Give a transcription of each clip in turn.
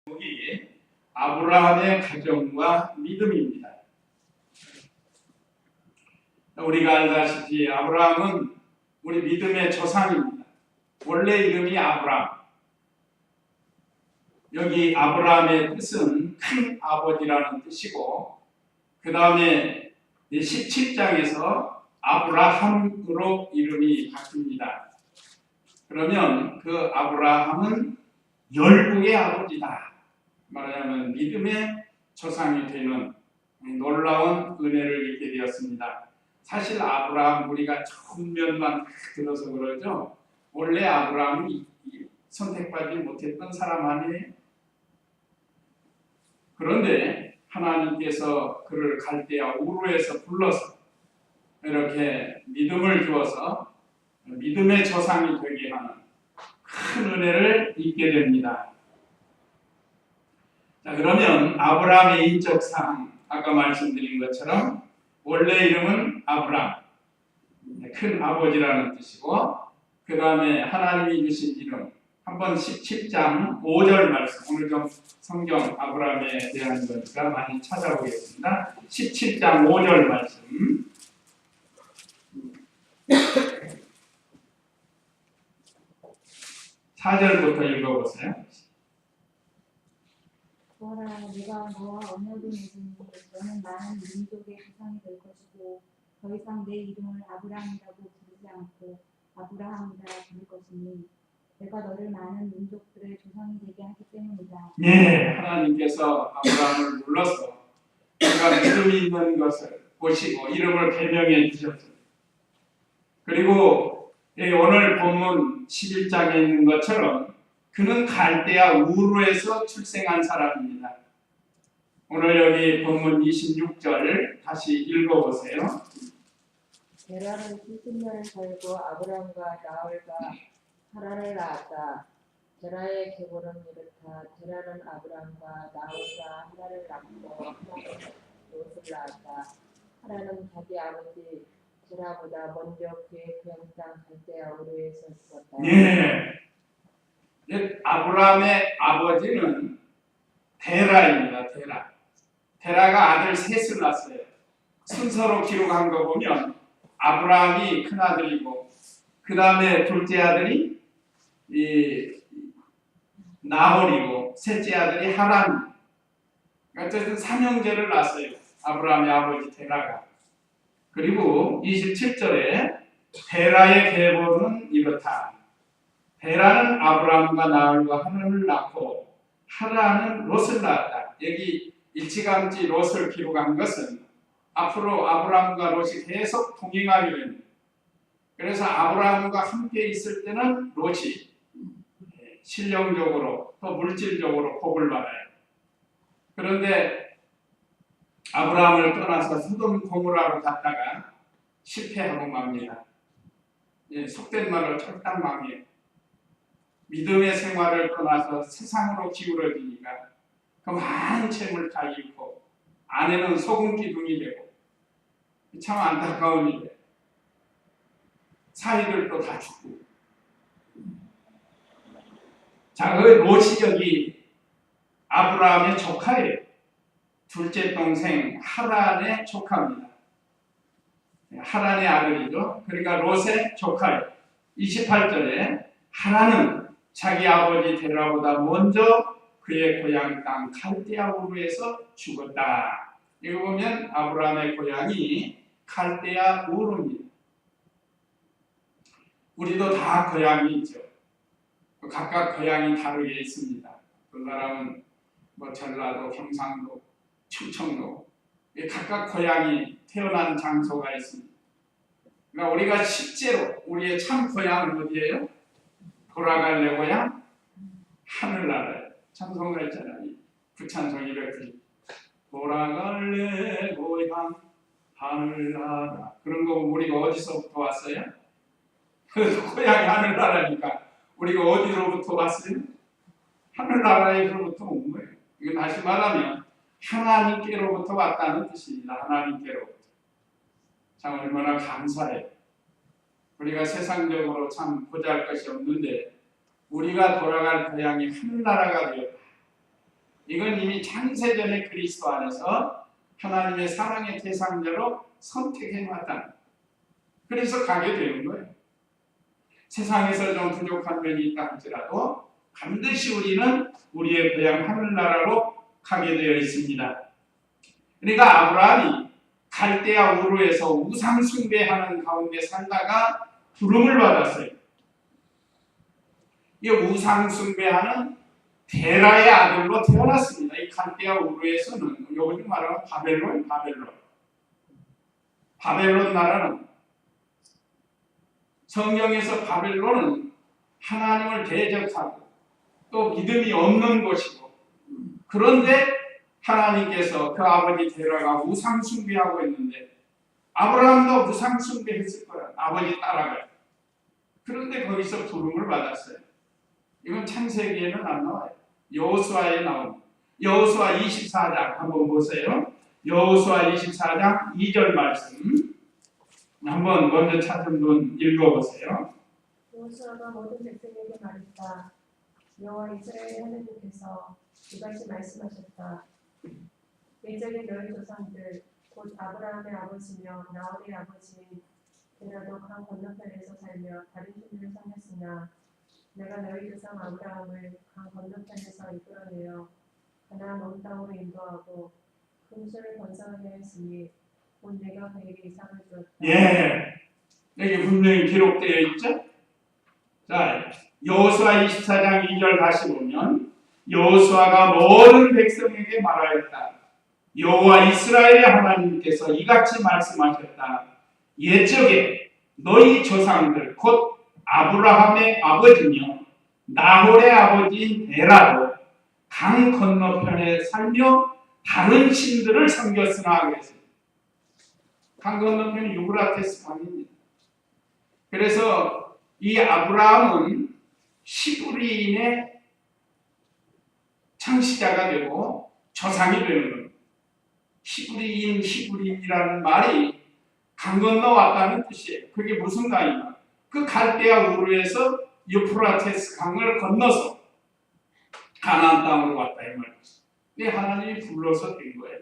제목이 아브라함의 가정과 믿음입니다. 우리가 알다시피 아브라함은 우리 믿음의 조상입니다. 원래 이름이 아브라함. 여기 아브라함의 뜻은 큰 아버지라는 뜻이고, 그 다음에 17장에서 아브라함으로 이름이 바뀝니다. 그러면 그 아브라함은 열국의 아버지다. 말하자면 믿음의 조상이 되는 놀라운 은혜를 입게 되었습니다. 사실 아브라함 우리가 처음 면만 들어서 그러죠. 원래 아브라함이 선택받지 못했던 사람 아니에요. 그런데 하나님께서 그를 갈대아 우르에서 불러서 이렇게 믿음을 주어서 믿음의 조상이 되게 하는 큰 은혜를 입게 됩니다. 자, 그러면 아브라함의 인적 사항, 아까 말씀드린 것처럼 원래 이름은 아브람, 큰 아버지라는 뜻이고, 그 다음에 하나님이 주신 이름, 한번 17장 5절 말씀, 오늘 좀 성경 아브라함에 대한 거니까 많이 찾아보겠습니다. 17장 5절 말씀. (4절부터) 읽어보세요. 보라, 내가 너와 언약을 맺으니 너는 많은 민족의 조상이 될 것이고 더 이상 내 이름을 아브라함이라고 부르지 않고 아브라함이라 부를 것이니 내가 너를 많은 민족들의 조상이 되게 하기 때문이다. 예, 하나님께서 아브라함을 불러서 그가 믿음이 있는 것을 보시고 이름을 배명해 주셨습니다. 그리고 오늘 본문 11장에 있는 것처럼 그는 갈대아 우르에서 출생한 사람입니다. 오늘 여기 본문 26절 다시 읽어보세요. 데라는 70년을 살고 아브람과 나홀과 하란을 낳았다. 데라의 계보는 이렇다. 데라는 아브람과 나홀과 하란을 낳고 하란은 롯을 낳았다. 하란은 자기 아버지 데라보다 먼저 그의 고향 땅 갈대아 우르에서 죽었다. 예. 아브라함의 아버지는 데라입니다. 데라가 아들 셋을 낳았어요. 순서로 기록한 거 보면 아브라함이 큰 아들이고, 그 다음에 둘째 아들이 나홀이고, 셋째 아들이 하란. 어쨌든 삼형제를 낳았어요. 아브라함의 아버지 데라가. 그리고 27절에 데라의 계보는 이렇다. 데라는 아브라함과 나홀과 하란을 낳고 하란은 롯을 낳았다. 여기 일찌감치 롯을 기록한 것은 앞으로 아브라함과 롯이 계속 동행하기로 합니다. 그래서 아브라함과 함께 있을 때는 롯이 실령적으로 또 물질적으로 복을 받아요. 그런데 아브라함을 떠나서 소돔 고모라로 갔다가 실패하고 맙니다. 속된 말로 철당 망해요. 믿음의 생활을 떠나서 세상으로 기울어지니까 그 많은 재물 다 잃고 아내는 소금 기둥이 되고 참 안타까운 일이에요. 사위들도 다 죽고. 자, 그 롯이 여기 아브라함의 조카예요. 둘째 동생 하란의 조카입니다. 하란의 아들이죠. 그러니까 롯의 조카예요. 28절에 하란은 자기 아버지 데라보다 먼저 그의 고향 땅 갈대아 우르에서 죽었다. 이거 보면 아브라함의 고향이 갈대아 우르입니다. 우리도 다 고향이 있죠. 각각 고향이 다르게 있습니다. 그 사람은 전라도, 경상도, 충청도, 각각 고향이 태어난 장소가 있습니다. 그러니까 우리가 실제로 우리의 참 고향은 어디예요? 돌아갈래 고향? 하늘나라예요. 찬송가 있잖아요. 구찬송 290. 돌아갈래 고향 하늘나라. 그런 거 우리가 어디서부터 왔어요? 그 고향이 하늘나라니까 우리가 어디로부터 왔어요? 하늘나라에서부터 온 거예요. 이거 다시 말하면 하나님께로부터 왔다는 뜻입니다. 하나님께로부터. 참 얼마나 감사해요. 우리가 세상적으로 참 보잘 것이 없는데 우리가 돌아갈 고향이 하늘나라가 되었다. 이건 이미 창세전에 그리스도 안에서 하나님의 사랑의 대상자로 선택해놨다. 그래서 가게 되는 거예요. 세상에서 좀 부족한 면이 있다 할지라도 반드시 우리는 우리의 고향 하늘나라로 가게 되어 있습니다. 그러니까 아브라함이 갈대아 우르에서 우상 숭배하는 가운데 살다가 부름을 받았어요. 이 우상 숭배하는 데라의 아들로 태어났습니다. 이 갈대아 우르에서는 요즘 말하는 바벨론 나라는 성경에서 바벨론은 하나님을 대적하고 또 믿음이 없는 곳이고, 그런데 하나님께서 그 아버지 데라가 우상 숭배하고 있는데 아브라함도 우상 숭배했을 거야. 아버지 따라가. 그런데 거기서 부름을 받았어요. 이건 창세기에는 안 나와요. 여호수아에 나옵니다. 여호수아 24장 한번 보세요. 여호수아 24장 2절 말씀 한번 먼저 찾은 분 읽어보세요. 여호수아가 모든 백성에게 말했다. 여호와 이스라엘의 하나님께서 이같이 말씀하셨다. 이적의 너희 조상들 곧 아브라함의 아버지며 나홀의 아버지인 데라도 강 건너편에서 살며 다른 신들을 섬겼으나 내가 너희 조상 아브라함을 강 건너편에서 이끌어내어 가나안 온 땅으로 인도하고 금수를 번성하게 했으니 곧 내가 그에게 이삭을 주었다. 예, 여기 분명히 기록되어 있죠. 자, 여호수아 24장 2절 다시 보면 여호수아가 모든 백성에게 말하였다. 여호와 이스라엘의 하나님께서 이같이 말씀하셨다. 옛적에 너희 조상들 곧 아브라함의 아버지며 나홀의 아버지인 데라도 강 건너편에 살며 다른 신들을 섬겼으나 그랬습니다. 강 건너편이 유브라테스 강입니다. 그래서 이 아브라함은 히브리인의 창시자가 되고 조상이 되는 겁니다. 히브리인이라는 말이 강 건너 왔다는 뜻이에요. 그게 무슨 강이냐? 그 갈대아 우르에서 유프라테스 강을 건너서 가나안 땅으로 왔다 이 말이죠. 근데 하나님이 불러서 된 거예요.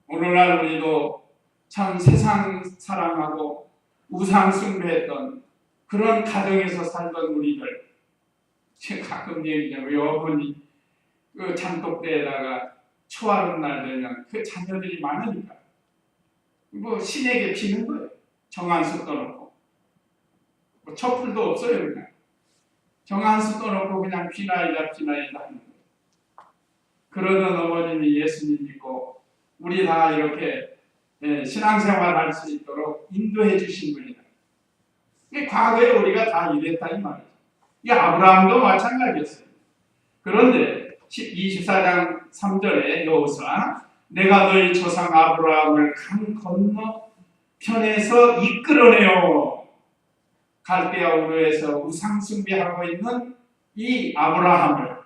오늘날 우리도 참 세상 사랑하고 우상 숭배했던 그런 가정에서 살던 우리들, 제가 가끔 얘기하면 여러분이 그 장독대에다가 초하는 날 되면 그 자녀들이 많으니까 뭐 신에게 비는 거예요. 정한수 떠놓고 뭐 촛불도 없어요. 그냥 정한수 떠놓고 그냥 비나이다 하는 거예요. 그러던 어머님이 예수님 믿고 우리 다 이렇게 신앙생활 할 수 있도록 인도해 주신 분이다. 과거에 우리가 다 이랬다 이 말이죠. 이 아브라함도 마찬가지였어요. 그런데 24장 3절에 여호수아 내가 너희 조상 아브라함을 강 건너 편에서 이끌어내어 갈대아 우르에서 우상 숭배하고 있는 이 아브라함을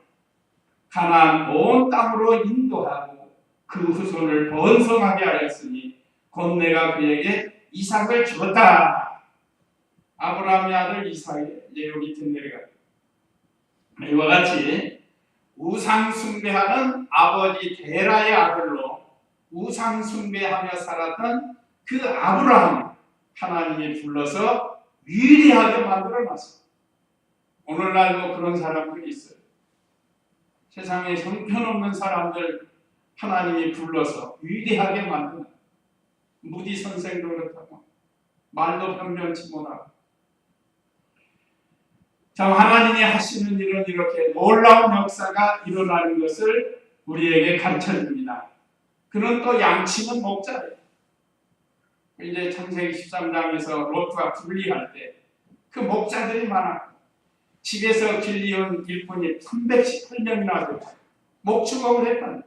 가나안 온 땅으로 인도하고 그 후손을 번성하게 하였으니 곧 내가 그에게 이삭을 주었다. 아브라함의 아들 이삭이 이제 여기 밑에 내려가. 이와 같이 우상 숭배하는 아버지 데라의 아들로 우상 숭배하며 살았던 그 아브라함 하나님이 불러서 위대하게 만들어놨어요. 오늘날도 그런 사람들이 있어요. 세상에 형편없는 사람들 하나님이 불러서 위대하게 만드는, 무디 선생도 그렇다고 말도 변변치 못하고 참 하나님이 하시는 일은 이렇게 놀라운 역사가 일어나는 것을 우리에게 가르쳐줍니다. 그는 또 양치는 목자예요. 이제 창세기 13장에서 롯과 분리할 때 그 목자들이 많았고 집에서 길리온 일꾼이 318명이나 되고 목축업을 했던,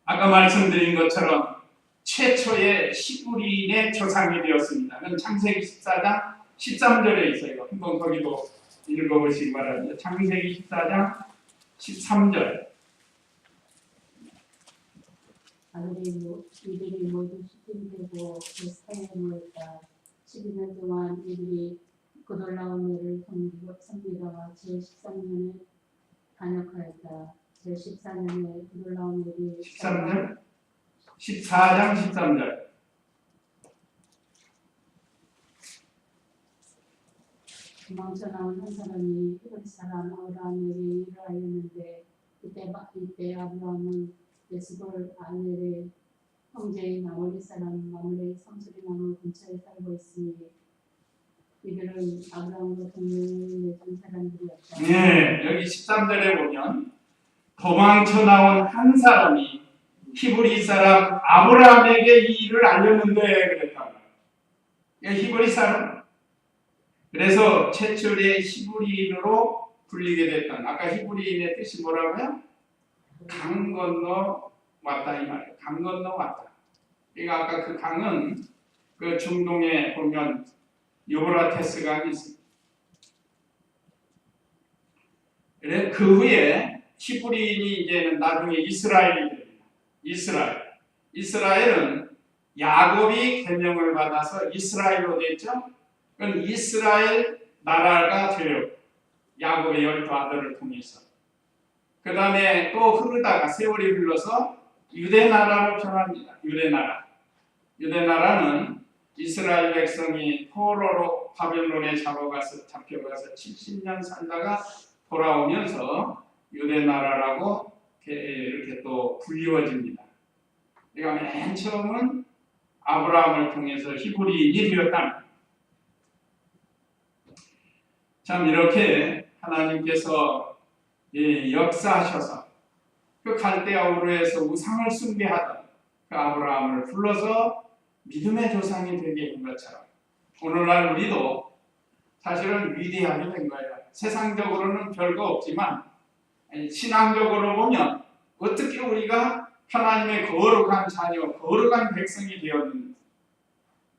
아까 말씀드린 것처럼 최초의 히브리인의 조상이 되었습니다. 그건 창세기 14장 13절에 있어요. 한번 거기도 읽어보시기 바랍니다. 창세기 14장 13절. 이들이 모두 시팀되고 그 사이에 모였다. 12년 동안 이들이 그돌라오메를 섬기다가 제13년에 단역하였다. 제14년에 그돌라오메를 13절? 14장 13절. 도망쳐 나온 한 사람이 히브리 사람 아브라함에게 일을 알렸는데 이때 아브라함은 에스골 아넬의 형제인 아모리 사람 마므레 성소리 나무 근처에 살고 있으니 이들은 아브라함과 동맹을 맺은 사람들이었다. 네, 여기 13절에 보면 도망쳐 나온 한 사람이 히브리 사람 아브라함에게 이 일을 알렸는데 그랬다. 히브리 사람. 그래서 최초의 히브리인으로 불리게 됐던, 아까 히브리인의 뜻이 뭐라고요? 강 건너 왔다 이 말이에요. 강 건너 왔다. 그러니까 아까 그 강은 그 중동에 보면 유브라테스 강이 있습니다. 그래 그 후에 히브리인이 이제는 나중에 이스라엘이 됩니다. 이스라엘은 야곱이 계명을 받아서 이스라엘로 됐죠. 그건 이스라엘 나라가 돼요. 야곱의 12아들을 통해서. 그 다음에 또 흐르다가 세월이 흘러서 유대 나라로 변합니다. 유대나라는 이스라엘 백성이 포로로 바벨론에 잡혀가서 70년 살다가 돌아오면서 유대나라라고 이렇게 또 불리워집니다. 그러니까 맨 처음은 아브라함을 통해서 히브리인이 되었다. 참 이렇게 하나님께서 역사하셔서 그 갈대아 우르에서 우상을 숭배하던 그 아브라함을 불러서 믿음의 조상이 되게 한 것처럼 오늘날 우리도 사실은 위대하게 된 거예요. 세상적으로는 별거 없지만 신앙적으로 보면 어떻게 우리가 하나님의 거룩한 자녀, 거룩한 백성이 되었는지,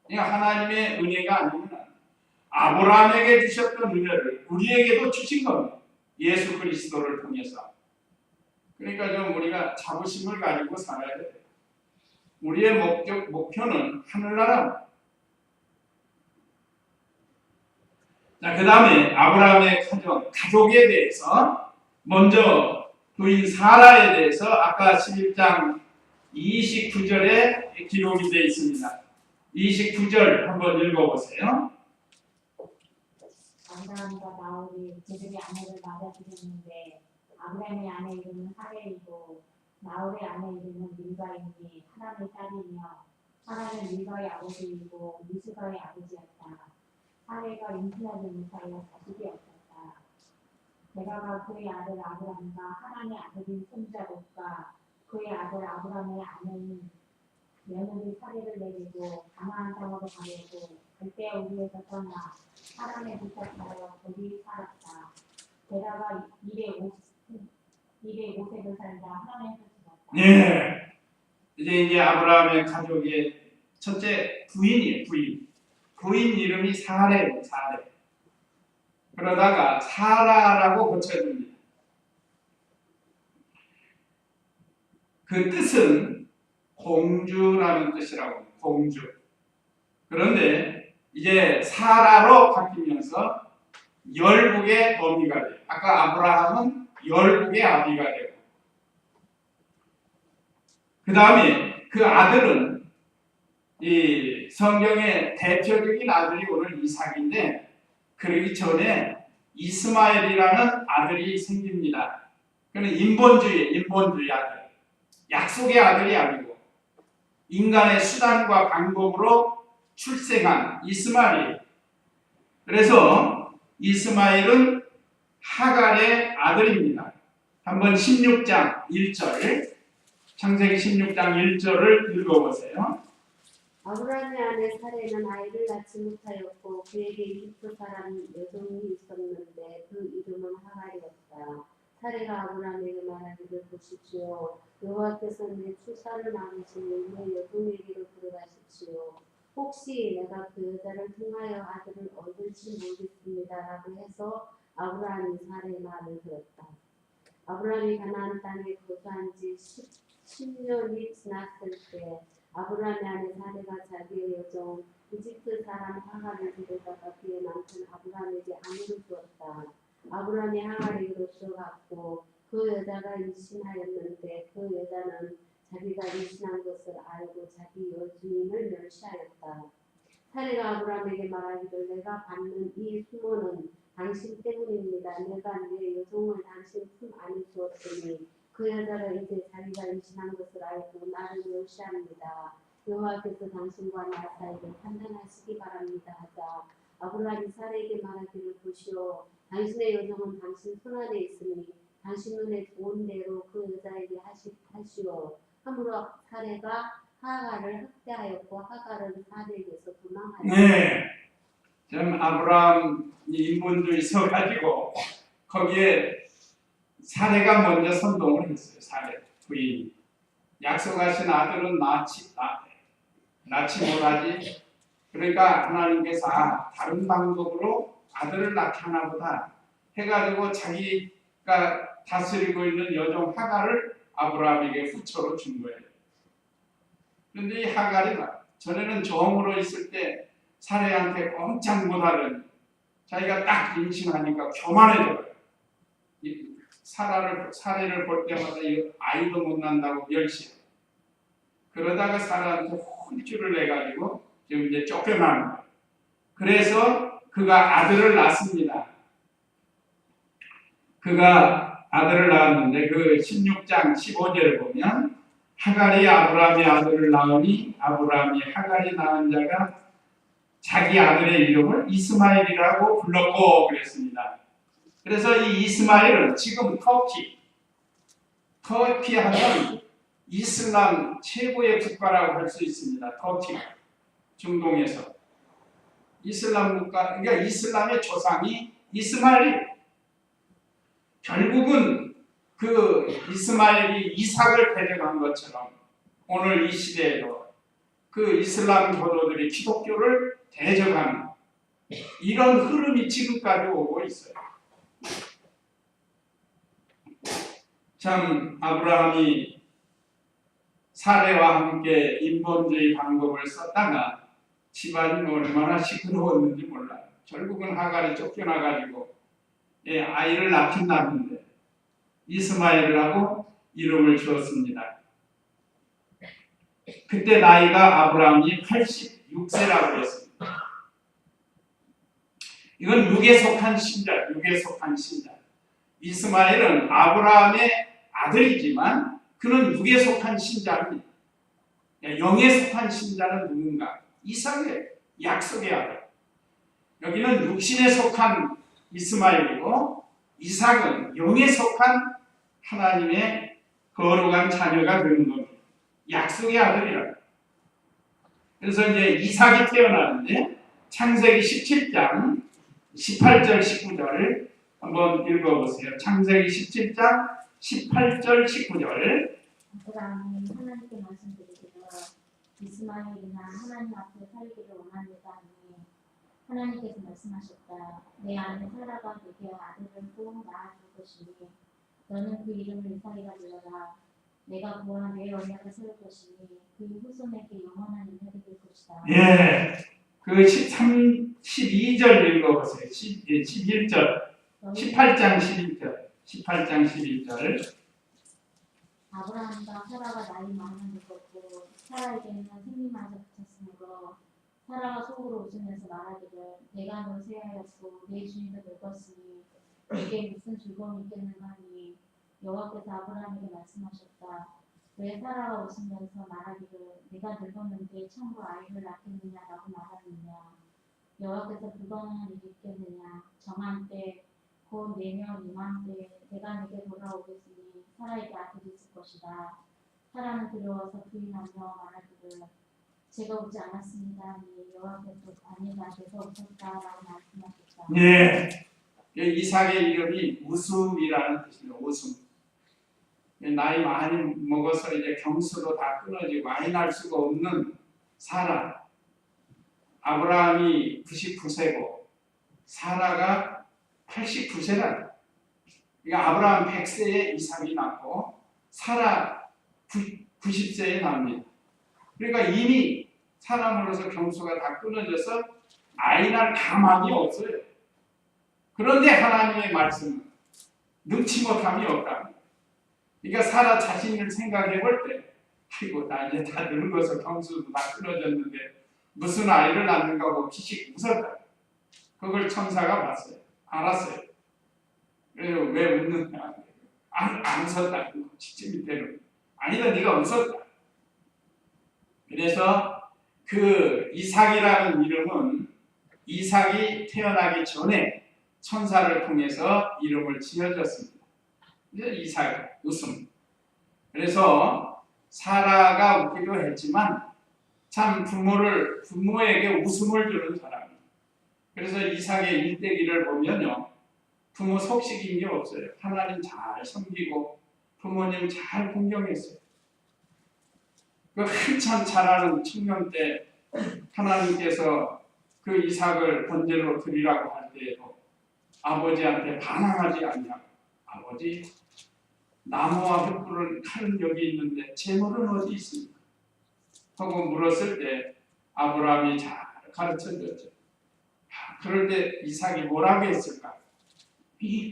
하나님의 은혜가 아니면 아브라함에게 주셨던 은혜를 우리에게도 주신 겁니다. 예수 그리스도를 통해서. 그러니까 좀 우리가 자부심을 가지고 살아야 돼요. 우리의 목표는 하늘나라. 자, 그 다음에 아브라함의 가족에 대해서 먼저 부인 사라에 대해서 아까 11장 29절에 기록이 되어 있습니다. 29절 한번 읽어보세요. 아브라함과 나홀이 그들의 아내를 맞아들였는데 아브라함의 아내 이름은 사레이고 나홀의 아내 이름은 밀가이니 하란의 딸이며 하란은 밀가의 아버지이고 미스가의 아버지였다. 사레가 잉태하지 못하여 자식이 없었다. 데라가 그의 아들 아브람과 하란의 아들인 손자복과 그의 아들 아브람의 아내인 며느리 사레를 내리고 가나안 땅으로 가려고 갈대아 우르에서 떠나 하란에 도착하여 거기 살았다. 데라가 205세를 살다 하란에서 죽었다. 예. 이제 아브라함의 가족의 첫째 부인이에요. 부인 이름이 사레예요. 사레. 그러다가 사라라고 고쳐줍니다. 그 뜻은 공주라는 뜻이라고. 공주. 그런데 이제 사라로 바뀌면서 열국의 어미가 돼요. 아까 아브라함은 열국의 아비가 되고, 그 다음에 그 아들은 이 성경의 대표적인 아들이 오늘 이삭인데, 그러기 전에 이스마엘이라는 아들이 생깁니다. 그는 인본주의 아들, 약속의 아들이 아니고 인간의 수단과 방법으로 출생한 이스마엘. 그래서 이스마엘은 하갈의 아들입니다. 한번 16장 1절, 창세기 16장 1절을 읽어보세요. 아브라함의 아내 사레는 아이를 낳지 못하였고 그에게 이집트 사람 여종이 있었는데 그 이름은 하갈이었다. 사레가 아브라함에게 말하기를 보십시오. 여호와께서 내 출산을 막으시니 내 여종에게로 들어가십시오. 혹시 내가 그 여자를 통하여 아들을 얻을지 모르겠습니다라고 해서 아브라함이 사레의 말을 들었다. 아브라함이 가나안 땅에 거주한 지 10년이 지났을 때 아브라함의 아내 사레가 자기의 여종 이집트 사람 하갈을 데려다가 그의 남편 아브람에게 아내로 주었다. 아브람이 하갈에게로 들어갔고 그 여자가 임신하였는데 그 여자는 자기가 임신한 것을 알고 자기 여주인을 멸시하였다. 사례가 아브람에게 말하기를 내가 받는 이 수모는 당신 때문입니다. 내가 내 여종을 당신 품 안에 주었더니 그 여자가 이제 자기가 임신한 것을 알고 나를 멸시합니다. 여호와께서 당신과 나 사이를 판단하시기 바랍니다 하자 아브람이 사례에게 말하기를 보시오 당신의 여종은 당신 손 안에 있으니 당신 눈에 좋은 대로 그 여자에게 하시오. 함으로 사례가 하갈을 학대하였고 하갈은 사례에게서 도망하였다. 네. 전 아브라함이 인본주의 서가지고 거기에 사례가 먼저 선동을 했어요. 사례 부인. 약속하신 아들은 낳지 못하지. 그러니까 하나님께서 다른 방법으로 아들을 낳게 하나 보다 해가지고 자기가 다스리고 있는 여종 하갈을 아브라함에게 후처로 준 거예요. 그런데 이 하갈이 전에는 정으로 있을 때 사례한테 꼼짝 못하더니 자기가 딱 임신하니까 교만해져요. 사례를 볼 때마다 아이도 못 난다고 멸시해요. 그러다가 사례한테 혼쭐을 내가지고 지금 이제 쫓겨나는 거예요. 그래서 그가 아들을 낳습니다. 그가 아들을 낳았는데 그 16장 15절을 보면 하갈이 아브라함의 아들을 낳으니 아브라함이 하갈이 낳은 자가 자기 아들의 이름을 이스마엘이라고 불렀고 그랬습니다. 그래서 이 이스마엘은 지금 터키 하면 이슬람 최고의 국가라고 할 수 있습니다. 터키 중동에서 이슬람 국가, 그러니까 이슬람의 조상이 이스마엘. 결국은 그 이스마엘이 이삭을 데려간 것처럼 오늘 이 시대에도 그 이슬람 교도들이 기독교를 대적하는 이런 흐름이 지금까지 오고 있어요. 참 아브라함이 사례와 함께 인본주의 방법을 썼다가 집안이 얼마나 시끄러웠는지 몰라요. 결국은 하갈이 쫓겨나가지고 아이를 낳긴다는데 이스마엘이라고 이름을 주었습니다. 그때 나이가 아브라함이 86세라고 했습니다. 이건 육에 속한 신자. 이스마엘은 아브라함의 아들이지만 그는 육에 속한 신자입니다. 영에 속한 신자는 누군가? 이삭의 약속의 아들. 여기는 육신에 속한 이스마엘이고 이삭은 영에 속한 하나님의 거룩한 자녀가 되는 겁니다. 약속의 아들이라. 그래서 이제 이삭이 태어나는데 창세기 17장 18절 19절을 한번 읽어보세요. 창세기 17장 18절 19절. 아브라함이 하나님께 말씀드리기를 이스마엘이나 하나님 앞에 살기를 원합니다 하니 하나님께서 말씀하셨다. 내 아내 사라가 내게 아들을 꼭 낳아줄 것이니 너는 그 이름을 이삭이라 불러라. 내가 그와 내 언약을 세울 것이니 그 후손에게 영원한 인연이 될 것이다. 예, 그 12절 읽어보세요. 11절, 18장 11절. 아브라함과 사라가 나이 많은 늙었고 사라에게는 생리마저 붙였으므로 사라가 속으로 웃으면서 말하기를 내가 너 세하였고 내 주인도 늙었으니 내게 무슨 즐거움이 있겠는가 하니 여호와께서 아브라함에게 말씀하셨다. 왜 사라가 웃으면서 말하기를 내가 늙었는데 참으로 아이를 낳겠느냐라고 말하느냐. 여호와께서 불가능한 일이 있겠느냐. 정한 때 곧 내년 이맘때 내가 내게 돌아오겠으니 사라에게 아들이 있을 것이다. 사라는 두려워서 부인하며 말하기를 제가 오지 않았습니다 하니 여호와께서 아내가 돼서 웃었다라고 말씀하셨다. 예, 이삭의 이름이 웃음이라는 뜻입니다. 웃음. 나이 많이 먹어서 이제 경수도 다 끊어지고 아이 낳을 수가 없는 사라. 아브라함이 99세고 사라가 89세라. 그러니까 아브라함 100세에 이삭이 낳고 사라 90세에 납니다. 그러니까 이미 사람으로서 경수가 다 끊어져서 아이 낳을 가망이 없어요. 그런데 하나님의 말씀은 능치 못함이 없다. 그러니까 사라 자신을 생각해 볼 때, 아이고 나 이제 다 늙어서 경수도 다 끊어졌는데 무슨 아이를 낳는가 하고 피식 웃었다. 그걸 천사가 봤어요. 알았어요. 그래서 왜 웃느냐? 안 웃었다. 진짜 밑에는 아니다. 네가 웃었다. 그래서 그 이삭이라는 이름은 이삭이 태어나기 전에 천사를 통해서 이름을 지어졌습니다. 이삭, 웃음. 그래서 사라가 웃기도 했지만 참 부모에게 웃음을 주는 사람이에요. 그래서 이삭의 일대기를 보면요, 부모 속식인 게 없어요. 하나님 잘 섬기고 부모님 잘 공경했어요. 그 한참 자라는 청년 때 하나님께서 그 이삭을 번제로 드리라고 할 때에도 아버지한테 반항하지 않냐고. 아버지, 나무와 횃불은 칼은 여기 있는데 재물은 어디 있습니까? 하고 물었을 때 아브라함이 잘 가르쳐줬죠. 그럴 때 이삭이 뭐라고 했을까?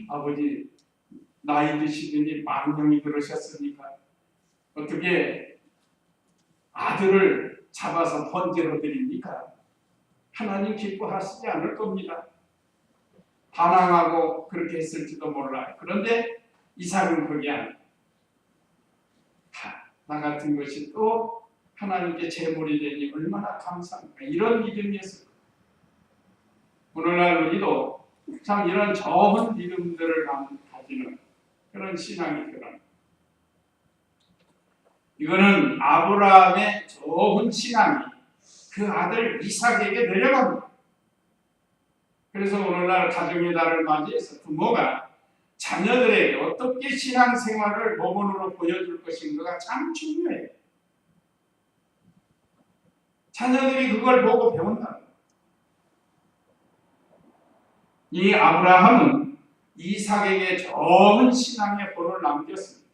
아버지, 나이 드시더니 망령이 들으셨으니까 어떻게 아들을 잡아서 번제로 드립니까? 하나님 기뻐하시지 않을 겁니다. 반항하고 그렇게 했을지도 몰라요. 그런데 이삭은 그게 아니에요. 나 같은 것이 또 하나님께 제물이 되니 얼마나 감사합니까? 이런 믿음이었을 거예요. 오늘날 우리도 참 이런 좋은 믿음들을 가지는 그런 신앙이 필요합니다. 이거는 아브라함의 좋은 신앙이 그 아들 이삭에게 내려갑니다. 그래서 오늘날 가정의 달을 맞이해서 부모가 자녀들에게 어떻게 신앙생활을 모범으로 보여줄 것인가가 참 중요해요. 자녀들이 그걸 보고 배운다. 이 아브라함은 이삭에게 좋은 신앙의 본을 남겼습니다.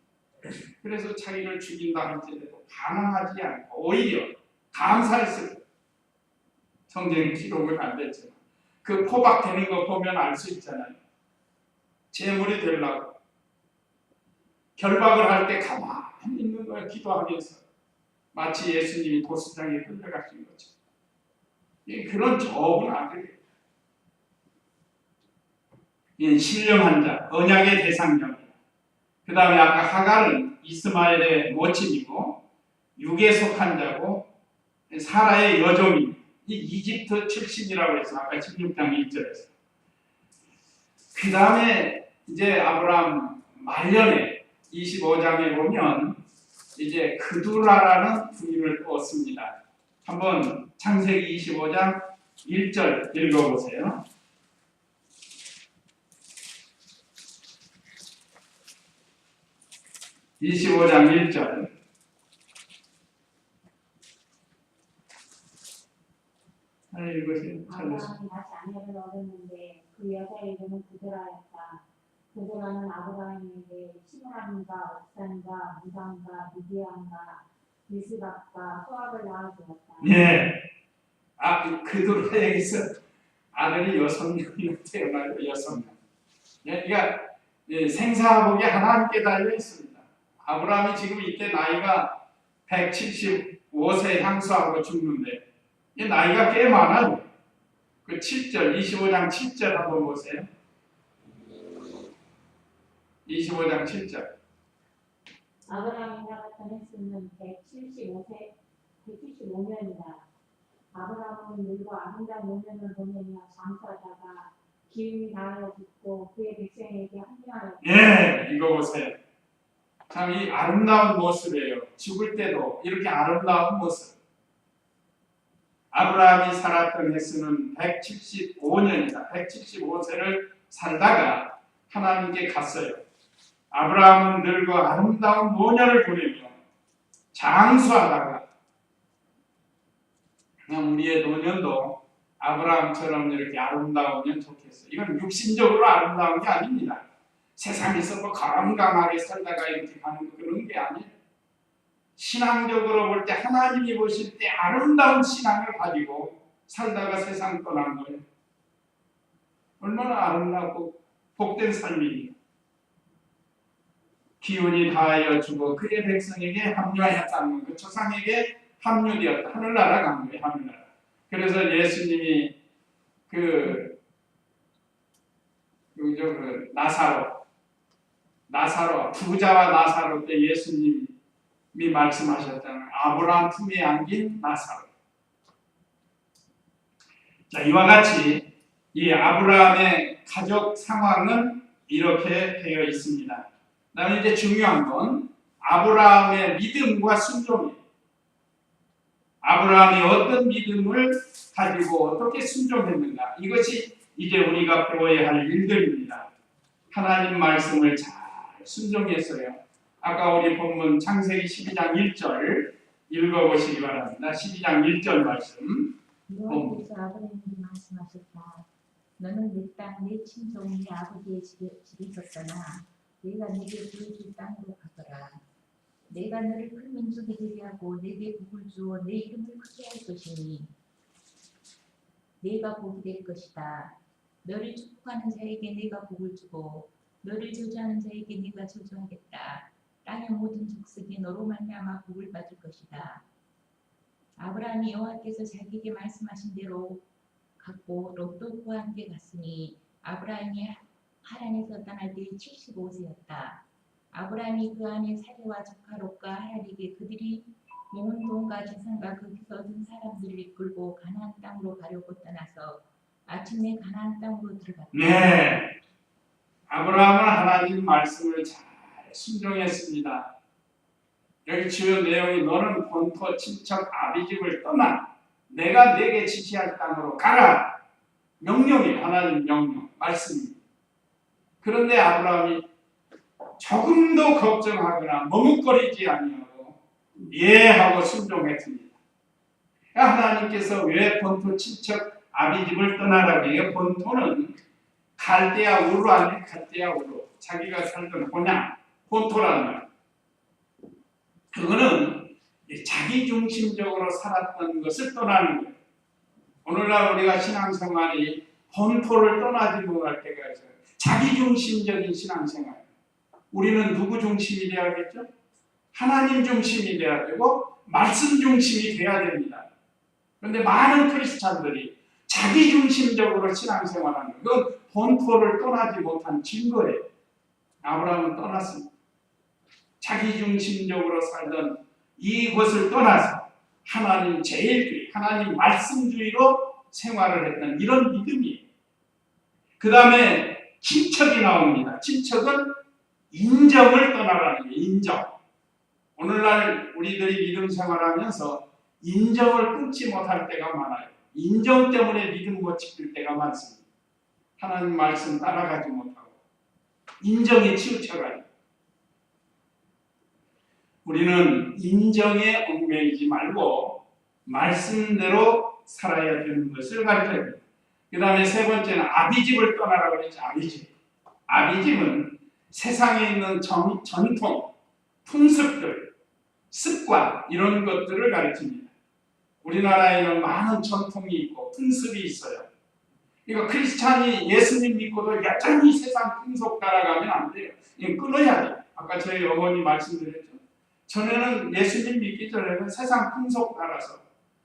그래서 자기를 죽인다 할지라도 반항하지 않고 오히려 감사했을 거예요. 성경에 기록은 안 됐지만 그 포박되는 거 보면 알 수 있잖아요. 제물이 되려고 결박을 할 때 가만히 있는 거예요. 기도하면서 마치 예수님이 도수장에 끌려가신 거죠. 그런 좋은 아들이에요. 신령한 자, 언약의 대상자입니다. 그 다음에 아까 하갈은 이스마엘의 모친이고 육에 속한 자고 사라의 여종입니다. 이 이집트 출신이라고 해서 아까 16장 1절에서 그 다음에 이제 아브라함 말년에 25장에 보면 이제 그두라라는 부인을 얻습니다. 한번 창세기 25장 1절 읽어보세요. (25장 1절) 읽으세요. 아브라함이 다시 아내를 얻었는데 그 여자의 이름은 그드라였다. 그드라는 아브라함에게 시므람과 옥산과 무당과 미디안과 미스박과 소압을 낳아주었다. 네. 그두라에게서 아들이 6명이 태어나요. 6명. 그러니까 생사복이 하나님께 달려 있습니다. 아브라함이 지금 이때 나이가 175세 향수하고 죽는데 이 나이가 꽤 많아요. 그 7절, 25장 7절 한번 보세요. 25장 7절. 아브라함이 살았던 횟수는 175년이다. 아브라함은 늙어 아름다운 노년을 보내며 장수하다가 기운이 다하여 죽고 그의 백성에게 합류하였다. 예, 이거 보세요. 참 이 아름다운 모습이에요. 죽을 때도 이렇게 아름다운 모습. 아브라함이 살았던 횟수는 175년이다. 175세를 살다가 하나님께 갔어요. 아브라함은 늙어 아름다운 노년을 보내며 장수하다가 그냥 우리의 노년도 아브라함처럼 이렇게 아름다우면 좋겠어요. 이건 육신적으로 아름다운 게 아닙니다. 세상에서 뭐 건강하게 살다가 이렇게 가는 거 그런 게 아니에요. 신앙적으로 볼 때 하나님이 보실 때 아름다운 신앙을 가지고 살다가 세상 떠난 거예요. 얼마나 아름답고 복된 삶입니까? 기운이 다하여 주고 그의 백성에게 합류하였다는 것, 조상에게 합류되었다. 하늘나라 간 거예요. 하늘나라. 그래서 예수님이 나사로 부자와 나사로 때 예수님이 말씀하셨잖아요. 아브라함 품에 안긴 나사로. 자, 이와 같이 이 아브라함의 가족 상황은 이렇게 되어 있습니다. 그다음에 이제 중요한 건 아브라함의 믿음과 순종이에요. 아브라함이 어떤 믿음을 가지고 어떻게 순종했는가, 이것이 이제 우리가 배워야 할 일들입니다. 하나님 말씀을 잘 순종했어요. 아까 우리 본문 창세기 12장 1절 읽어보시기 바랍니다. 12장 1절 말씀. 여호와께서 아브라함에게 말씀하셨다. 너는 내 땅, 내 친족, 네 아버지의 집에 있었으나 내가 네게 보여줄 땅으로 가거라. 내가 너를 큰 민족이 되게 하고 내게 복을 주어 내 이름을 크게 할 것이니 네가 복이 될 것이다. 너를 축복하는 자에게 네가 복을 주고 너를 저주하는 자에게 네가 저주하겠다. 땅의 모든 족속이 너로 말미암아 복을 받을 것이다. 아브라함이 여호와께서 자기에게 말씀하신 대로 갔고 롯도 그와 함께 갔으니 아브라함이 하란에서 떠날 때 75세였다. 아브라함이 그 안에 사례와 조카 롯과 하란에게 그들이 모은 돈과 재산과 거기서 얻은 사람들을 이끌고 가나안 땅으로 가려고 떠나서 아침에 가나안 땅으로 들어갔다. 네, 아브라함은 하나님 말씀을 잘 순종했습니다. 여기 주요 내용이 너는 본토 친척 아비집을 떠나 내가 네게 지시할 땅으로 가라. 명령이 하나님 명령 말씀입니다. 그런데 아브라함이 조금도 걱정하거나 머뭇거리지 아니하고 예하고 순종했습니다. 하나님께서 왜 본토 친척 아비집을 떠나라고 해요? 본토는 갈대아 우르 아닌 갈대아 우르, 자기가 살던 고향, 본토라는 말. 그거는 자기 중심적으로 살았던 것을 떠나는 거예요. 오늘날 우리가 신앙생활이 본토를 떠나지 못할 때가 있어요. 자기 중심적인 신앙생활. 우리는 누구 중심이 되어야겠죠? 하나님 중심이 되어야 되고 말씀 중심이 되어야 됩니다. 그런데 많은 크리스찬들이 자기 중심적으로 신앙생활하는 건 본토를 떠나지 못한 증거예요. 아브라함은 떠났습니다. 자기 중심적으로 살던 이것을 떠나서 하나님 제일주의, 하나님 말씀주의로 생활을 했던 이런 믿음이에요. 그 다음에 친척이 나옵니다. 친척은 인정을 떠나라는 거예요. 인정. 오늘날 우리들이 믿음 생활하면서 인정을 끊지 못할 때가 많아요. 인정 때문에 믿음 못 지킬 때가 많습니다. 하나님 말씀 따라가지 못하고 인정에 치우쳐가요. 우리는 인정에 얽매이지 말고 말씀대로 살아야 되는 것을 가르쳐야 됩니다. 그 다음에 세 번째는 아비집을 떠나라고 그랬죠. 아비집. 아비집은 세상에 있는 전통, 풍습들, 습관 이런 것들을 가르칩니다. 우리나라에는 많은 전통이 있고 풍습이 있어요. 그러니까 크리스찬이 예수님 믿고도 여전히 세상 풍속 따라가면 안 돼요. 이거 끊어야 돼요. 아까 저희 어머니 말씀드렸죠. 전에는 예수님 믿기 전에는 세상 풍속 따라서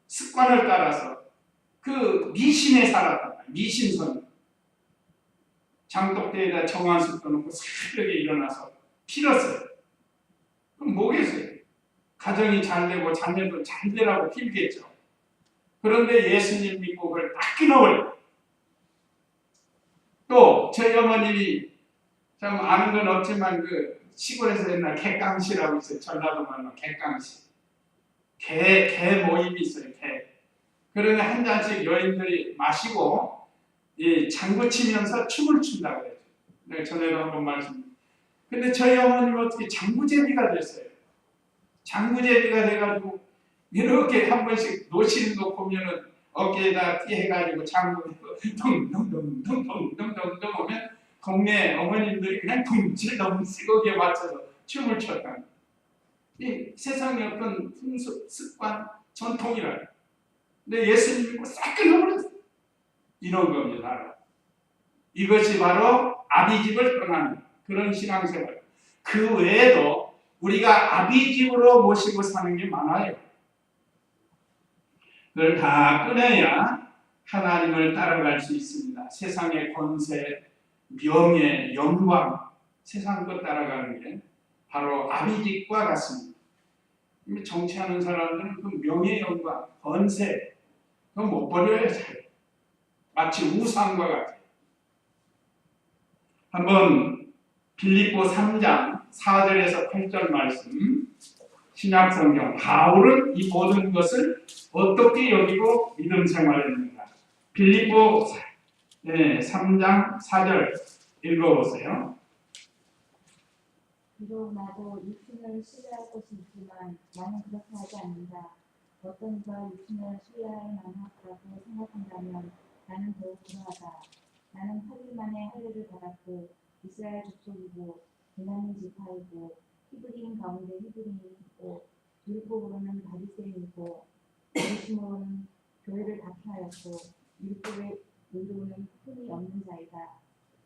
습관을 따라서 그 미신에 살았단 말이에요. 미신선. 장독대에다 정한수 떠놓고 새벽에 일어나서 빌었어요. 그럼 뭐겠어요? 가정이 잘 되고 자녀도 잘 되라고 빌겠죠. 그런데 예수님 믿고 그걸 딱 끊어버려요. 또 저희 어머님이 참 아는 건 없지만 그 시골에서 옛날 객강시라고 있어요. 전라도 말로 객강시. 개 모임이 있어요. 개. 그러면 한 잔씩 여인들이 마시고 이 장구 치면서 춤을 춘다고 그랬죠. 내가 전에도 한번 말씀드렸죠. 근데 저희 어머님은 어떻게 장구제비가 됐어요. 장구제비가 돼가지고 이렇게 한 번씩 노시는 거 보면은 어깨에다 띠해가지고 장구 덩덩덩덩덩덩덩 오면 동네 어머님들이 그냥 둥실덩 쓰고기에 맞춰서 춤을 췄다. 이 세상의 어떤 풍습, 습관, 전통이라. 근데 예수님 믿고 싹 끊어버렸어요. 이런 겁니다. 이것이 바로 아비집을 떠나는 그런 신앙생활. 그 외에도 우리가 아비집으로 모시고 사는 게 많아요. 그걸 다 끊어야 하나님을 따라갈 수 있습니다. 세상의 권세, 명예, 영광, 세상 것 따라가는 게 바로 아비집과 같습니다. 정치하는 사람들은 그 명예, 영광, 권세 그거 못 버려야 잘. 마치 우상과 같아요. 한번 빌립보 3장 4절에서 8절 말씀 신약성경 바울은 이 모든 것을 어떻게 여기고 믿음 생활했는가. 빌립보 3장 4절 읽어보세요. 비록 나도 육신을 신뢰할 것이 있지만 나는 그렇게 하지 않는다. 어떤 이가 육신을 신뢰할 만하다고 생각한다면 나는 더욱 그러하다. 나는 8일 만에 할례를 받았고 이스라엘 족속이고 베냐민 지파이고 히브리인 가운데 히브리인이고 율법으로는 바리새인이고 열심으로는 교회를 박해하였고 율법의 의로는 흠이 없는 자이다.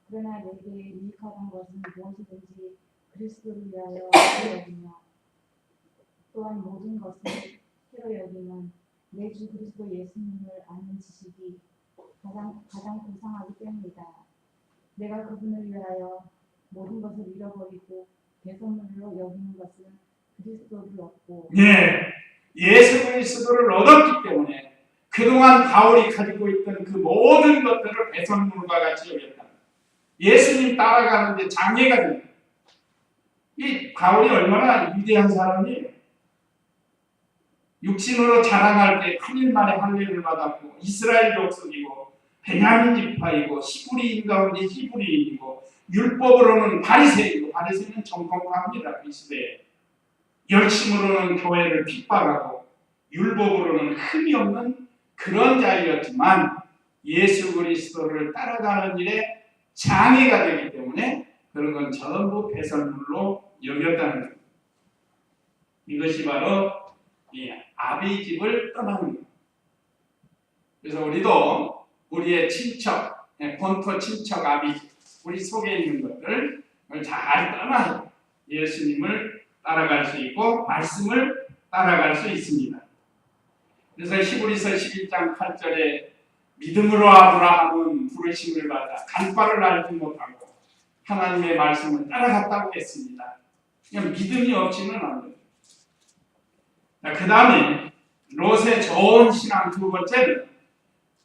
그러나 내게 유익하던 것은 무엇이든지 그리스도를 위하여 해로 여기며 또한 모든 것을 해로 여기면 내 주 그리스도 예수님을 아는 지식이 가장 고상하기 때문이다. 내가 그분을 위하여 모든 것을 잃어버리고 대선물로 여기는 것은 그리스도를 얻고 예수 그리스도를 얻었기 때문에 그동안 바울이 가지고 있던 그 모든 것들을 배선물과 같이 여겼다. 예수님 따라가는데 장애가 됩니다. 이 바울이 얼마나 위대한 사람이에요. 육신으로 자랑할 때 8일 만에 할례를 받았고 이스라엘 족속이고 베냐민 지파이고 히브리인 가운데 히브리인이고 율법으로는 바리새인이고 바리새인은 정통합니다. 그 시대에. 열심으로는 교회를 핍박하고 율법으로는 흠이 없는 그런 자이었지만 예수 그리스도를 따라가는 일에 장애가 되기 때문에 그런 건 전부 배설물로 여겼다는 겁니다. 이것이 바로 이 아비집을 떠나는 겁니다. 그래서 우리도 우리의 친척, 본토 친척 아비집, 우리 속에 있는 것들을 잘 떠나서 예수님을 따라갈 수 있고 말씀을 따라갈 수 있습니다. 그래서 히브리서 11장 8절에 믿음으로 아브라함은 부르심을 받아 간파를 알지 못하고 하나님의 말씀을 따라갔다고 했습니다. 그냥 믿음이 없지는 않아요. 그 다음에 롯의 좋은 신앙 두 번째는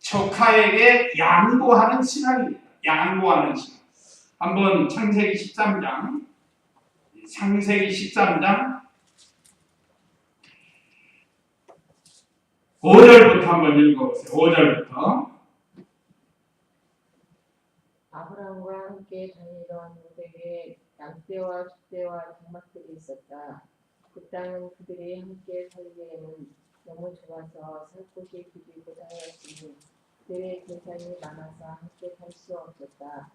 조카에게 양보하는 신앙입니다. 양보하는 신앙. 한번 창세기 13장 5절부터 한번 읽어보세요. 5절부터. 아브라함과 함께 다니던 롯에게 양떼와 숫떼와 장막들이 있었다. 그 땅은 그들이 함께 살기에는 너무 좁아서 살 곳이 길이고자 하였으니 그들의 재산이 많아서 함께 살 수 없었다.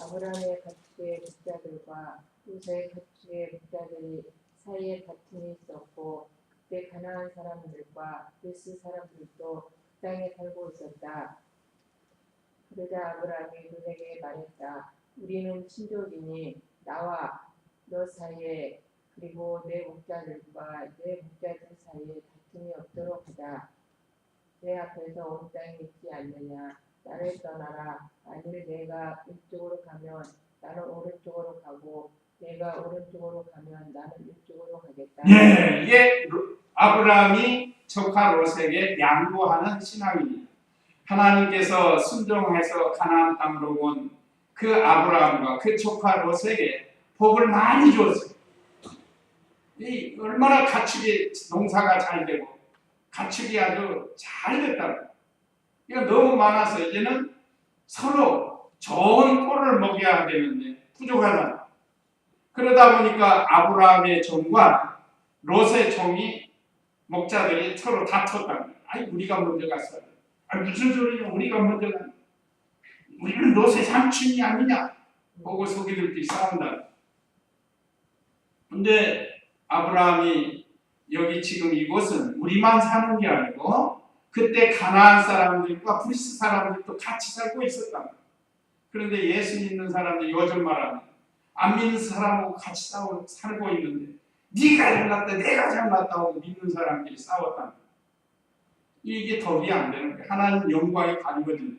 아브라함의 가축의 목자들과 롯의 가축의 목자들 사이에 다툼이 있었고 그때 가나안 사람들과 브리스 사람들도 그 땅에 살고 있었다. 그러자 아브라함이 롯에게 말했다. 우리는 친족이니 나와 너 사이에 그리고 내 목자들과 내 목자들 사이에 다툼이 없도록 하자. 내 앞에서 온 땅이 있지 않느냐. 나를 떠나라. 만일 내가 왼쪽으로 가면 나는 오른쪽으로 가고 내가 오른쪽으로 가면 나는 왼쪽으로 가겠다. 이게 아브라함이 조카 롯에게 양보하는 신앙입니다. 하나님께서 순종해서 가나안 땅으로 온 그 아브라함과 그 조카 롯에게 복을 많이 줬어요. 이 얼마나 가축이 농사가 잘 되고 가축이 아주 잘 됐다고. 이거 너무 많아서 이제는 서로 좋은 꼴을 먹여야 되는데 부족하다. 그러다 보니까 아브라함의 종과 롯의 종이 목자들이 서로 다퉜다는 거예요. 아니 우리가 먼저 갔어야 돼. 아니 무슨 소리냐 우리가 먼저 갔. 우리는 롯의 삼촌이 아니냐. 보고 소기들끼리 싸운다. 근데 아브라함이 여기 지금 이곳은 우리만 사는 게 아니고 그때 가나안 사람들과 브리스 사람들도 같이 살고 있었단 말이에요. 그런데 예수 믿는 사람들이 요즘 말하는 안 믿는 사람하고 같이 살고 있는데 네가 잘났다 내가 잘났다 하고 믿는 사람들이 싸웠단 말이에요. 이게 덕이 안 되는 거예요. 하나님 영광이 가리거든요.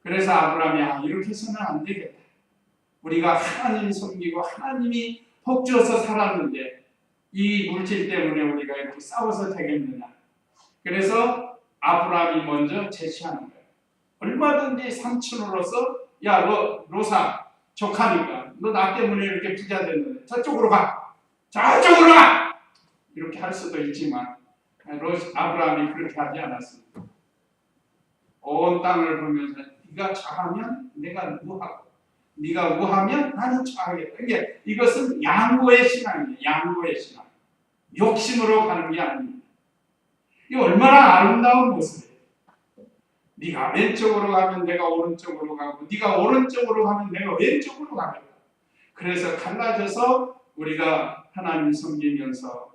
그래서 아브라함이 이렇게 해서는 안 되겠다. 우리가 하나님 섬기고 하나님이 복 주어서 살았는데 이 물질 때문에 우리가 이렇게 싸워서 되겠느냐. 그래서 아브라함이 먼저 제시하는 거예요. 얼마든지 삼촌으로서 야 너 로사 조카니까 너 나 때문에 이렇게 부자 됐는데 저쪽으로 가. 저쪽으로 가. 이렇게 할 수도 있지만 아브라함이 그렇게 하지 않았습니다. 온 땅을 보면서 네가 좌하면 내가 우하고 네가 우하면 나는 좌하겠다. 그러니까 이것은 양보의 신앙이에요. 양보의 신앙. 욕심으로 가는 게 아닙니다. 이 얼마나 아름다운 모습이에요. 네가 왼쪽으로 가면 내가 오른쪽으로 가고 네가 오른쪽으로 가면 내가 왼쪽으로 가겠다. 그래서 갈라져서 우리가 하나님 섬기면서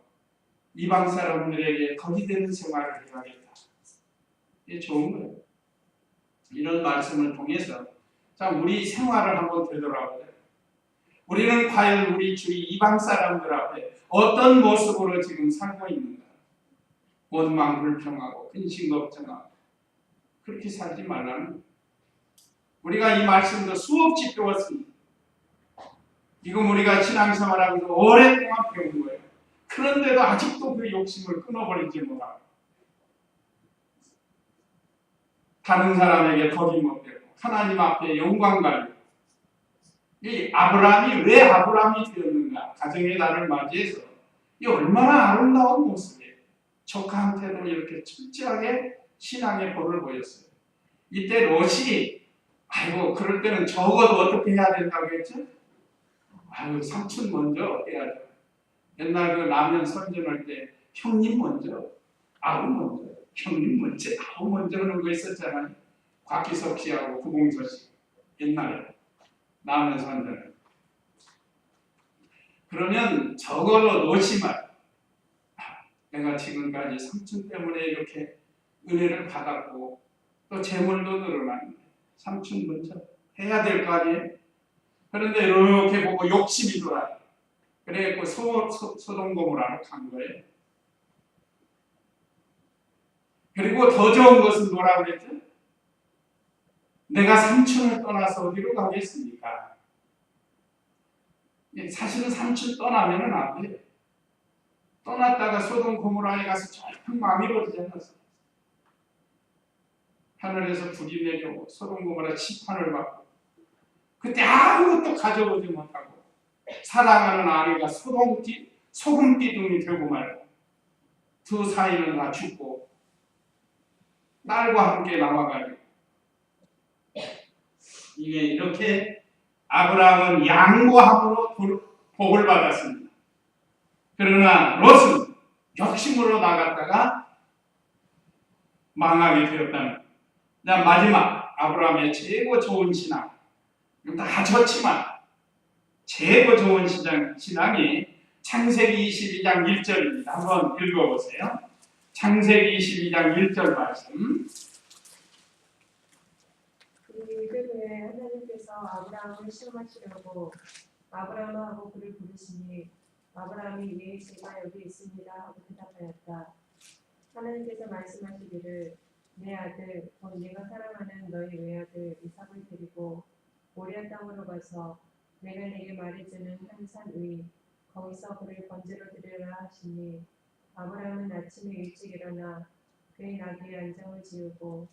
이방 사람들에게 덕이 되는 생활을 해야겠다. 이게 좋은 거예요. 이런 말씀을 통해서 자 우리 생활을 한번 되돌아보자. 우리는 과연 우리 주위 이방 사람들 앞에 어떤 모습으로 지금 살고 있는가? 원망 불평하고 근심 걱정하고 그렇게 살지 말라는 거예요. 우리가 이 말씀도 수없이 배웠습니다. 지금 우리가 신앙생활하면서 오랫동안 배운 거예요. 그런데도 아직도 그 욕심을 끊어버리지 못하고 다른 사람에게 덕이 못되고 하나님 앞에 영광 갈리고 이 아브라함이 왜 아브라함이 되었는가? 가정의 날을 맞이해서 이 얼마나 아름다운 모습이에요. 조카한테도 이렇게 철저하게 신앙의 법을 보였어요. 이때 롯이 아이고 그럴 때는 적어도 어떻게 해야 된다고 했죠? 아유 삼촌 먼저 해야죠. 옛날 그 라면 선전할 때 형님 먼저, 아우 먼저, 형님 먼저, 아우 먼저 하는 거 있었잖아요. 곽기석 씨하고 구봉서 씨 옛날에 라면 선전을. 그러면 적어도 놓치면 내가 지금까지 삼촌 때문에 이렇게 은혜를 받았고 또 재물도 늘어났는데 삼촌 먼저 해야 될 거 아니에요? 그런데 이렇게 보고 욕심이 돌아요. 그래서 소돔 고모라로 간 거예요. 그리고 더 좋은 것은 뭐라고 그랬죠? 내가 삼촌을 떠나서 어디로 가겠습니까? 사실은 삼촌 떠나면은 안 돼요. 떠났다가 소돔 고모라에 가서 절평 마음이 버리지 않았어요. 하늘에서 불이 내려오고 소돔 고모라 심판을 받고 그때 아무것도 가져오지 못하고 사랑하는 아내가 소금 기둥이 되고 말고 두 사이는 다 죽고 딸과 함께 남아가지고 이게 이렇게 아브라함은 양보함으로 복을 받았습니다. 그러나 롯은 욕심으로 나갔다가 망하게 되었다는 거예요. 마지막 아브라함의 최고 좋은 신앙 다 좋지만 최고 좋은 신앙이 창세기 22장 1절입니다. 한번 읽어보세요. 창세기 22장 1절 말씀. 이들 후에 하나님께서 아브라함을 시험하시려고 아브라함하고 그를 부르시니 아브라함이 예 제가 여기 있습니다 하고 대답하였다. 하나님께서 말씀하시기를 내 아들 곧 네가 사랑하는 너희 외아들 이삭을 데리고 모리아 땅으로 가서 내가 네게 말해주는 한 산 위 거기서 그를 번제로 드리라 하시니 아브라함은 아침에 일찍 일어나 그의 나귀의 안장을 지우고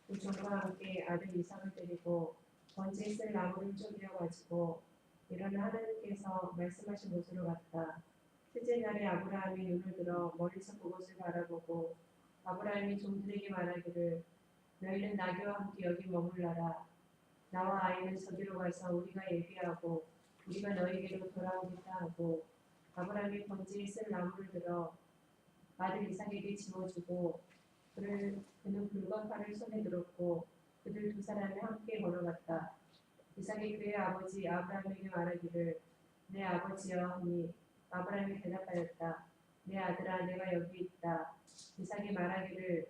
그 종과 함께 아들 이삭을 데리고 번제에 쓸 나무를 쪼개어 가지고 일어나 하나님께서 말씀하신 곳으로 갔다. 셋째 날에 아브라함이 눈을 들어 멀리서 그곳을 바라보고 아브라함이 종들에게 말하기를 너희는 나귀와 함께 여기 머물러라. 나와 아이는 저기로 가서 우리가 얘기하고 우리가 너희에게로 돌아오겠다 하고 아브라함이 번제에 쓸 나무를 들어 아들 이삭에게 집어주고 그는 불과 칼을 손에 들었고 그들 두 사람이 함께 걸어갔다. 이삭이 그의 아버지 아브라함에게 말하기를 내 아버지여 하니 아브라함이 대답하였다. 내 아들아, 내가 여기 있다. 이삭이 말하기를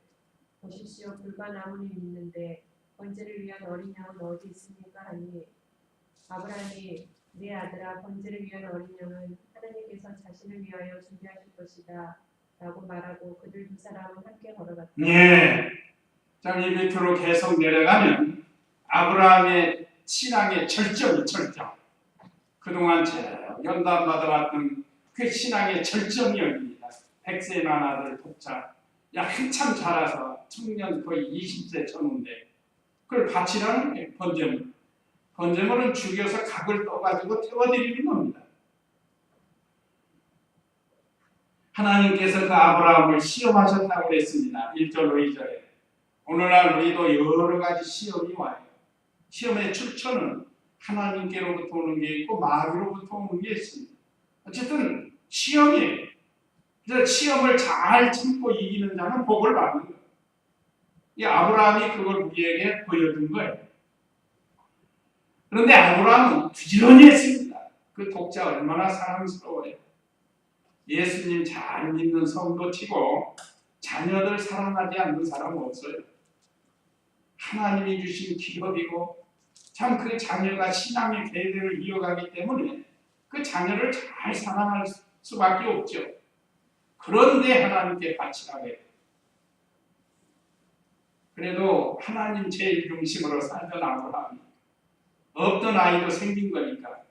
보십시오, 불과 나무는 있는데 번제를 위한 어린 양은 어디 있습니까? 하니 아브라함이 내 아들아, 번제를 위한 어린 양은 하나님께서 자신을 위하여 준비하실 것이다 라고 말하고 그들 두 사람은 함께 걸어갔다. 예. 자, 이 밑으로 계속 내려가면 아브라함의 신앙의 절정. 그동안 연단 받아왔던 그 신앙의 절정이 여기입니다. 100세 난 아들 독자. 야, 한참 자라서 청년 거의 20세 쳤는데 그걸 바치라는 게 번제물. 번제물은 죽여서 각을 떠가지고 태워드리는 겁니다. 하나님께서 그 아브라함을 시험하셨다고 그랬습니다. 1절로 2절에. 오늘날 우리도 여러 가지 시험이 와요. 시험의 출처는 하나님께로부터 오는 게 있고 마귀로부터 오는 게 있습니다. 어쨌든 시험이에요. 그래서 시험을 잘 참고 이기는 자는 복을 받는 거예요. 이 아브라함이 그걸 우리에게 보여준 거예요. 그런데 아브라함은 부지런히 했습니다. 그 독자 얼마나 사랑스러워요. 예수님 잘 믿는 성도 치고 자녀들 사랑하지 않는 사람은 없어요. 하나님이 주신 기업이고 참 그 자녀가 신앙의 대대를 이어가기 때문에 그 자녀를 잘 사랑할 수밖에 없죠. 그런데 하나님께 바치라고 해요. 그래도 하나님 제일 중심으로 살던 아브라함이 없던 아이도 생긴 거니까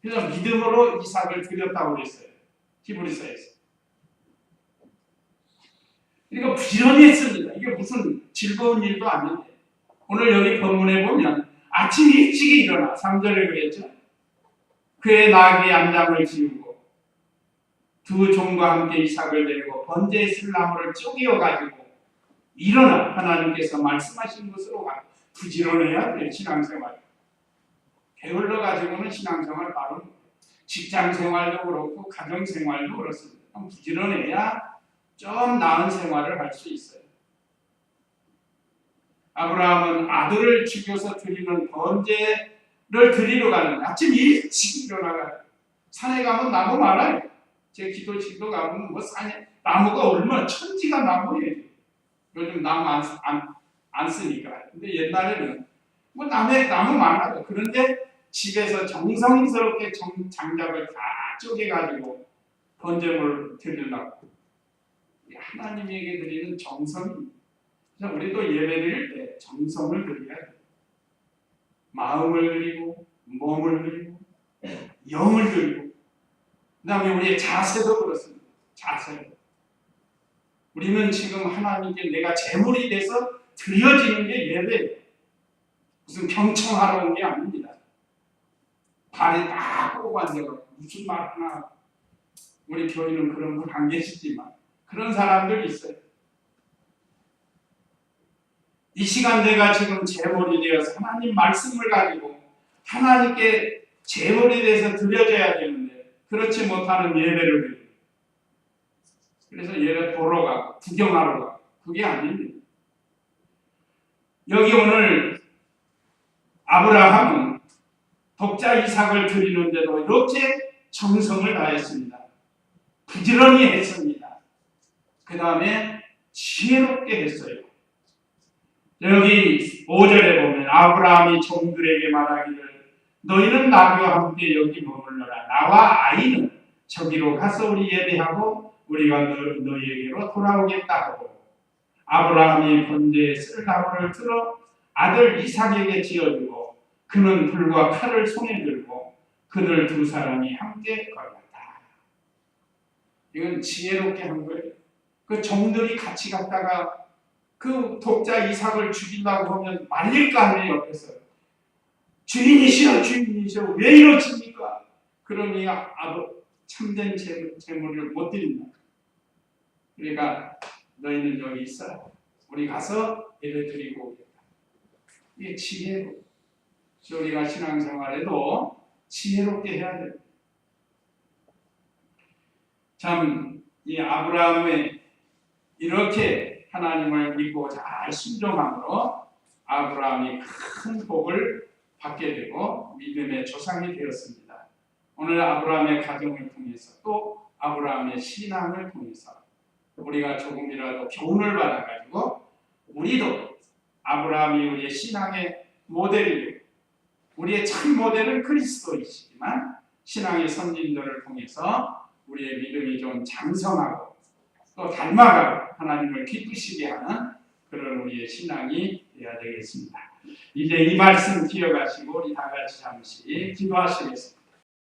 그래서 믿음으로 이삭을 드렸다고 그랬어요. 히브리서에서. 그러니까 부지런히 했습니다. 이게 무슨 즐거운 일도 아닌데 오늘 여기 본문에 보면 아침 일찍이 일어나 3절에 그랬죠. 그의 나귀 안장을 지우고 두 종과 함께 이삭을 데리고 번제에 쓸 나무를 쪼개어가지고 일어나 하나님께서 말씀하신 곳으로 가. 부지런해야 돼. 신앙생활 게을러가지고는 신앙생활 바로 직장생활도 그렇고 가정생활도 그렇습니다. 부지런해야 좀 나은 생활을 할 수 있어요. 아브라함은 아들을 죽여서 드리는 번제를 드리러 가는데 아침 일찍 일어나가 산에 가면 나무 많아요. 제 기도실도 가면 뭐 산에 나무가 얼마나 천지가 나무예요. 요즘 나무 안 쓰니까. 근데 옛날에는 뭐 나무 많아요. 그런데 집에서 정성스럽게 장작을 다 쪼개가지고 번제물을 드리려고 하나님에게 드리는 정성입니다. 그래서 우리도 예배 드릴 때 정성을 드려야 돼요. 마음을 드리고 몸을 드리고 영을 드리고 그 다음에 우리의 자세도 그렇습니다. 자세. 우리는 지금 하나님께 내가 제물이 돼서 드려지는 게 예배예요. 무슨 경청하러 온 게 아닙니다. 발에 딱 꼬고 앉아서 무슨 말 하나 우리 교인은 그런 분 안 계시지만 그런 사람들이 있어요. 이 시간 내가 지금 제물이 되어서 하나님 말씀을 가지고 하나님께 제물이 돼서 드려져야 되는데 그렇지 못하는 예배를 드려요. 그래서 예배 보러 가고 구경하러 가고 그게 아닙니다. 여기 오늘 아브라함은 독자 이삭을 드리는데도 이렇게 정성을 다했습니다. 부지런히 했습니다. 그 다음에 지혜롭게 했어요. 여기 5절에 보면 아브라함이 종들에게 말하기를 너희는 나귀와 함께 여기 머물러라. 나와 아이는 저기로 가서 우리 예배하고 우리가 너희에게로 돌아오겠다 하고 아브라함이 번제에 쓸 나무를 들어 아들 이삭에게 지어주고 그는 불과 칼을 손에 들고 그들 두 사람이 함께 걸었다. 이건 지혜롭게 한 거예요. 그 종들이 같이 갔다가 그 독자 이삭을 죽이려고 하면 말릴 거 아니에요. 옆에서 주인이시여 왜 이러십니까? 그러니 참된 제물을 못 드린다. 그러니까 너희는 여기 있어. 우리 가서 예배드리고 오겠다. 이게 지혜로. 우리가 신앙생활에도 지혜롭게 해야 돼요. 참 이 아브라함의 이렇게 하나님을 믿고 잘 순종함으로 아브라함이 큰 복을 받게 되고 믿음의 조상이 되었습니다. 오늘 아브라함의 가정을 통해서 또 아브라함의 신앙을 통해서 우리가 조금이라도 교훈을 받아가지고 우리도 아브라함이 우리의 신앙의 모델이고 우리의 참 모델은 그리스도이시지만 신앙의 선진들을 통해서 우리의 믿음이 좀 장성하고 또 닮아가고 하나님을 기쁘시게 하는 그런 우리의 신앙이 되어야 되겠습니다. 이제 이 말씀 기억하시고 우리 다 같이 잠시 기도하시겠습니다.